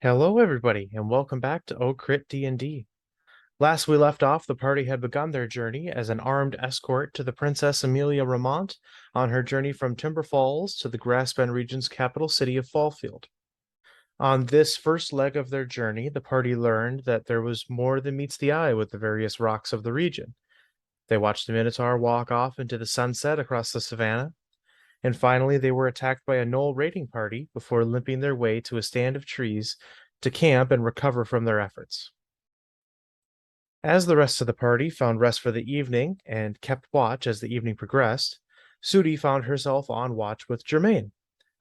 Hello, everybody, and welcome back to Crit D&D. Last we left off, the party had begun their journey as an armed escort to the Princess Amelia Ramont on her journey from Timber Falls to the Grassbend region's capital city of Fallfield. On this first leg of their journey, the party learned that there was more than meets the eye with the various rocks of the region. They watched the Minotaur walk off into the sunset across the savannah, and finally they were attacked by a Knoll raiding party before limping their way to a stand of trees to camp and recover from their efforts. As the rest of the party found rest for the evening and kept watch as the evening progressed, Sudi found herself on watch with Germaine,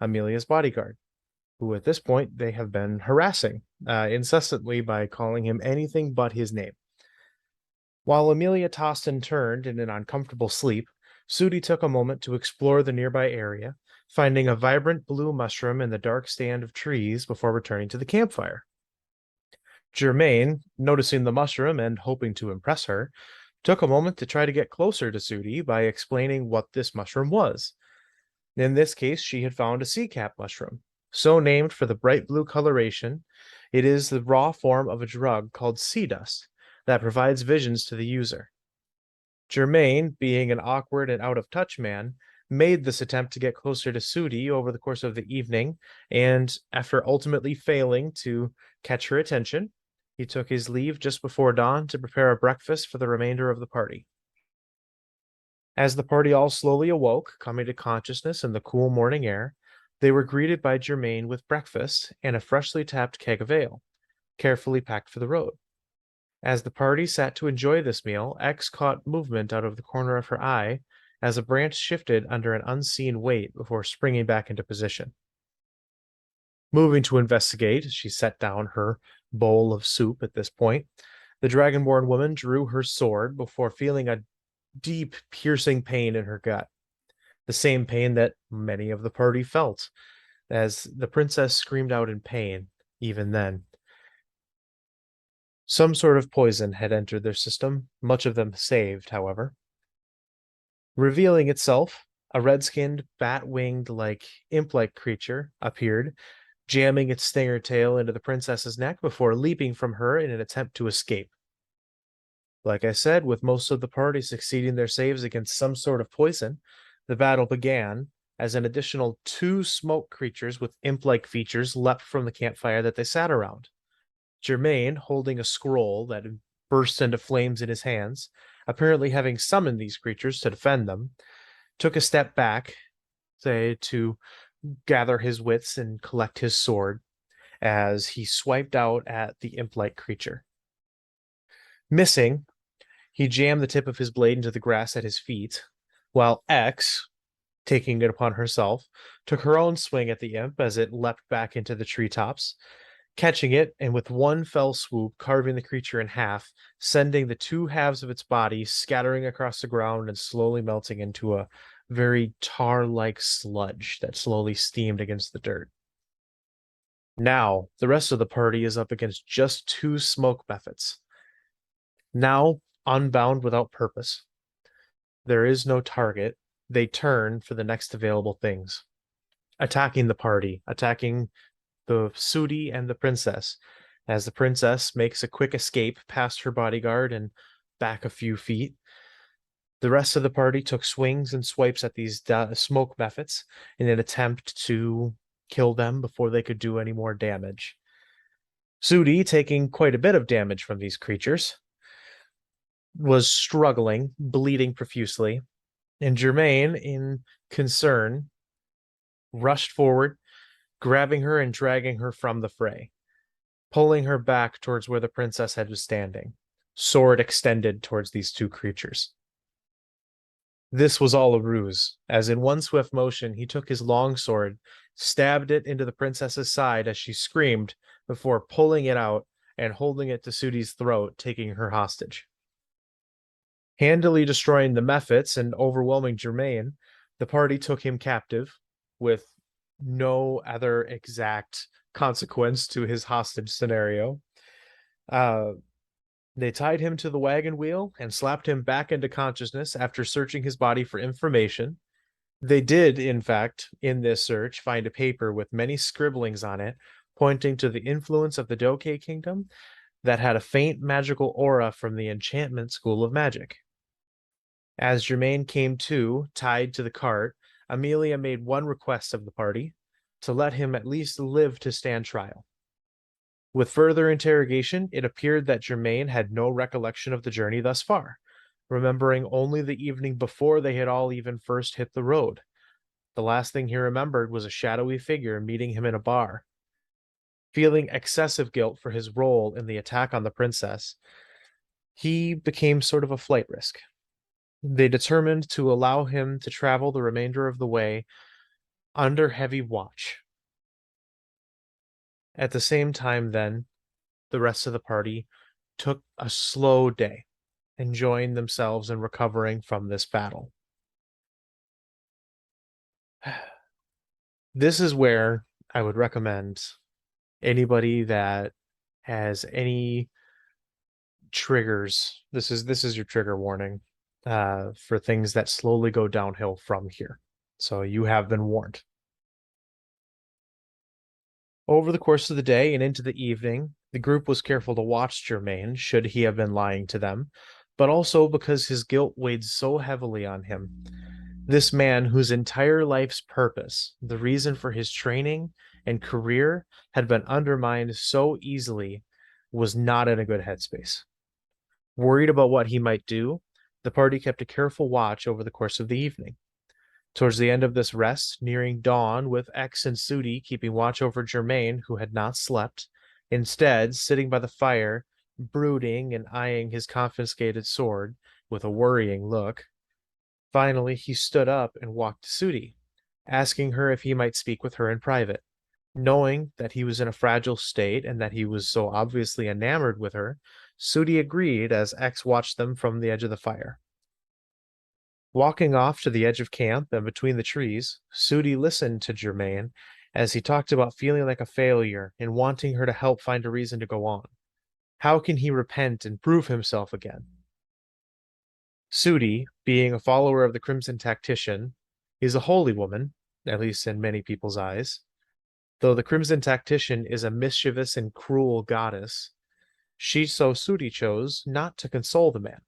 Amelia's bodyguard, who at this point they have been harassing incessantly by calling him anything but his name. While Amelia tossed and turned in an uncomfortable sleep, Sudi took a moment to explore the nearby area, finding a vibrant blue mushroom in the dark stand of trees before returning to the campfire. Germaine, noticing the mushroom and hoping to impress her, took a moment to try to get closer to Sudi by explaining what this mushroom was. In this case, she had found a sea cap mushroom, so named for the bright blue coloration. It is the raw form of a drug called sea dust that provides visions to the user. Germaine, being an awkward and out-of-touch man, made this attempt to get closer to Sudi over the course of the evening, and after ultimately failing to catch her attention, he took his leave just before dawn to prepare a breakfast for the remainder of the party. As the party all slowly awoke, coming to consciousness in the cool morning air, they were greeted by Germaine with breakfast and a freshly tapped keg of ale, carefully packed for the road. As the party sat to enjoy this meal, X caught movement out of the corner of her eye as a branch shifted under an unseen weight before springing back into position. Moving to investigate, she set down her bowl of soup at this point. The dragonborn woman drew her sword before feeling a deep, piercing pain in her gut. The same pain that many of the party felt, as the princess screamed out in pain even then. Some sort of poison had entered their system, much of them saved, however. Revealing itself, a red-skinned, bat-winged, imp-like creature appeared, jamming its stinger tail into the princess's neck before leaping from her in an attempt to escape. Like I said, with most of the party succeeding their saves against some sort of poison, the battle began as an additional 2 smoke creatures with imp-like features leapt from the campfire that they sat around. Germaine, holding a scroll that burst into flames in his hands, apparently having summoned these creatures to defend them, took a step back, to gather his wits and collect his sword as he swiped out at the imp-like creature. Missing, he jammed the tip of his blade into the grass at his feet, while X, taking it upon herself, took her own swing at the imp as it leapt back into the treetops, catching it and with one fell swoop carving the creature in half, sending the 2 halves of its body scattering across the ground and slowly melting into a very tar-like sludge that slowly steamed against the dirt. Now, the rest of the party is up against just 2 smoke mephits. Now, unbound without purpose. There is no target. They turn for the next available things. Attacking the party, attacking the Sudi and the princess, as the princess makes a quick escape past her bodyguard and back a few feet. The rest of the party took swings and swipes at these smoke mephits in an attempt to kill them before they could do any more damage. Sudi, taking quite a bit of damage from these creatures, was struggling, bleeding profusely, and Germaine, in concern, rushed forward, grabbing her and dragging her from the fray, pulling her back towards where the princess had been standing, sword extended towards these 2 creatures. This was all a ruse, as in one swift motion he took his long sword, stabbed it into the princess's side as she screamed, before pulling it out and holding it to Sudi's throat, taking her hostage. Handily destroying the mephits and overwhelming Germaine, the party took him captive, with no other exact consequence to his hostage scenario. They tied him to the wagon wheel and slapped him back into consciousness after searching his body for information. They did, in fact, in this search, find a paper with many scribblings on it, pointing to the influence of the Doke kingdom that had a faint magical aura from the enchantment school of magic. As Germaine came to, tied to the cart, Amelia made one request of the party, to let him at least live to stand trial. With further interrogation, it appeared that Germaine had no recollection of the journey thus far, remembering only the evening before they had all even first hit the road. The last thing he remembered was a shadowy figure meeting him in a bar. Feeling excessive guilt for his role in the attack on the princess, he became sort of a flight risk. They determined to allow him to travel the remainder of the way under heavy watch. At the same time, then, the rest of the party took a slow day, enjoying themselves and recovering from this battle. This is where I would recommend anybody that has any triggers. This is your trigger warning for things that slowly go downhill from here. So you have been warned. Over the course of the day and into the evening, the group was careful to watch Germaine, should he have been lying to them, but also because his guilt weighed so heavily on him. This man, whose entire life's purpose, the reason for his training and career, had been undermined so easily, was not in a good headspace. Worried about what he might do, the party kept a careful watch over the course of the evening. Towards the end of this rest, nearing dawn, with X and Sudi keeping watch over Germaine, who had not slept, instead sitting by the fire, brooding and eyeing his confiscated sword with a worrying look. Finally, he stood up and walked to Sudi, asking her if he might speak with her in private. Knowing that he was in a fragile state and that he was so obviously enamored with her, Sudi agreed as X watched them from the edge of the fire. Walking off to the edge of camp and between the trees, Sudi listened to Germaine as he talked about feeling like a failure and wanting her to help find a reason to go on. How can he repent and prove himself again? Sudi, being a follower of the Crimson Tactician, is a holy woman, at least in many people's eyes. Though the Crimson Tactician is a mischievous and cruel goddess, Sudi chose not to console the man.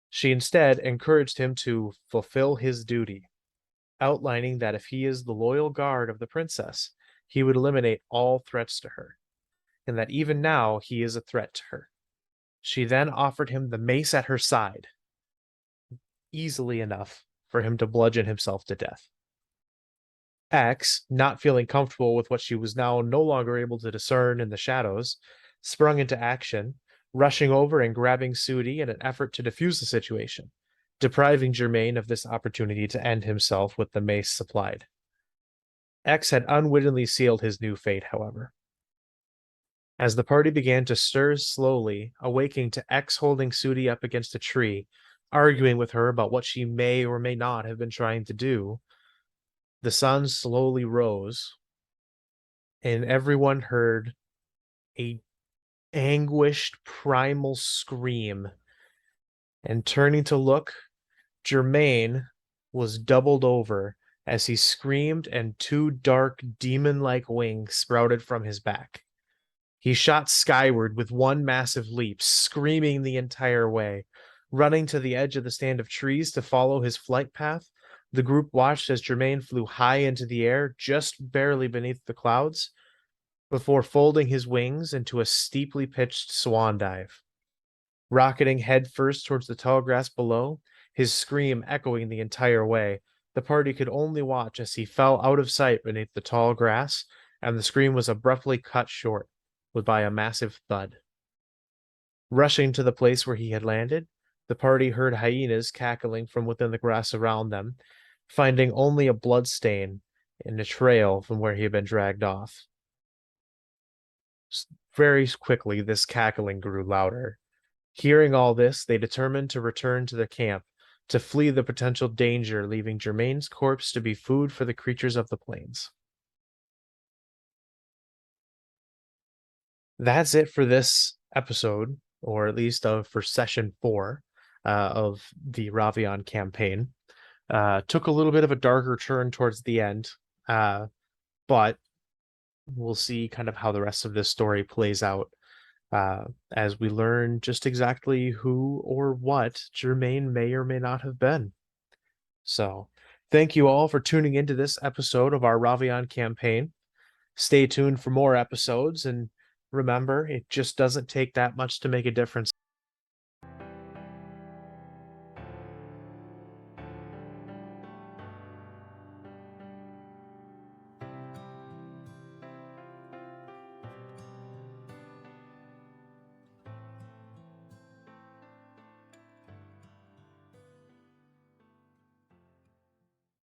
She instead encouraged him to fulfill his duty, outlining that if he is the loyal guard of the princess, he would eliminate all threats to her, and that even now he is a threat to her. She then offered him the mace at her side, easily enough for him to bludgeon himself to death. X, not feeling comfortable with what she was now no longer able to discern in the shadows, sprung into action, rushing over and grabbing Sudi in an effort to defuse the situation, depriving Germaine of this opportunity to end himself with the mace supplied. X had unwittingly sealed his new fate, however. As the party began to stir slowly, awaking to X holding Sudi up against a tree, arguing with her about what she may or may not have been trying to do, the sun slowly rose, and everyone heard a anguished primal scream, and turning to look, Germaine was doubled over as he screamed and two dark demon-like wings sprouted from his back. He shot skyward with one massive leap, screaming the entire way. Running to the edge of the stand of trees to follow his flight path, the group watched as Germaine flew high into the air, just barely beneath the clouds, before folding his wings into a steeply pitched swan dive. Rocketing headfirst towards the tall grass below, his scream echoing the entire way, the party could only watch as he fell out of sight beneath the tall grass, and the scream was abruptly cut short by a massive thud. Rushing to the place where he had landed, the party heard hyenas cackling from within the grass around them, finding only a blood stain and a trail from where he had been dragged off. Very quickly, this cackling grew louder. Hearing all this, they determined to return to their camp, to flee the potential danger, leaving Germaine's corpse to be food for the creatures of the plains. That's it for this episode, or at least for session 4 of the Ravion campaign. Took a little bit of a darker turn towards the end, but we'll see kind of how the rest of this story plays out as we learn just exactly who or what Germaine may or may not have been. So, thank you all for tuning into this episode of our Ravian campaign. Stay tuned for more episodes, and remember, it just doesn't take that much to make a difference.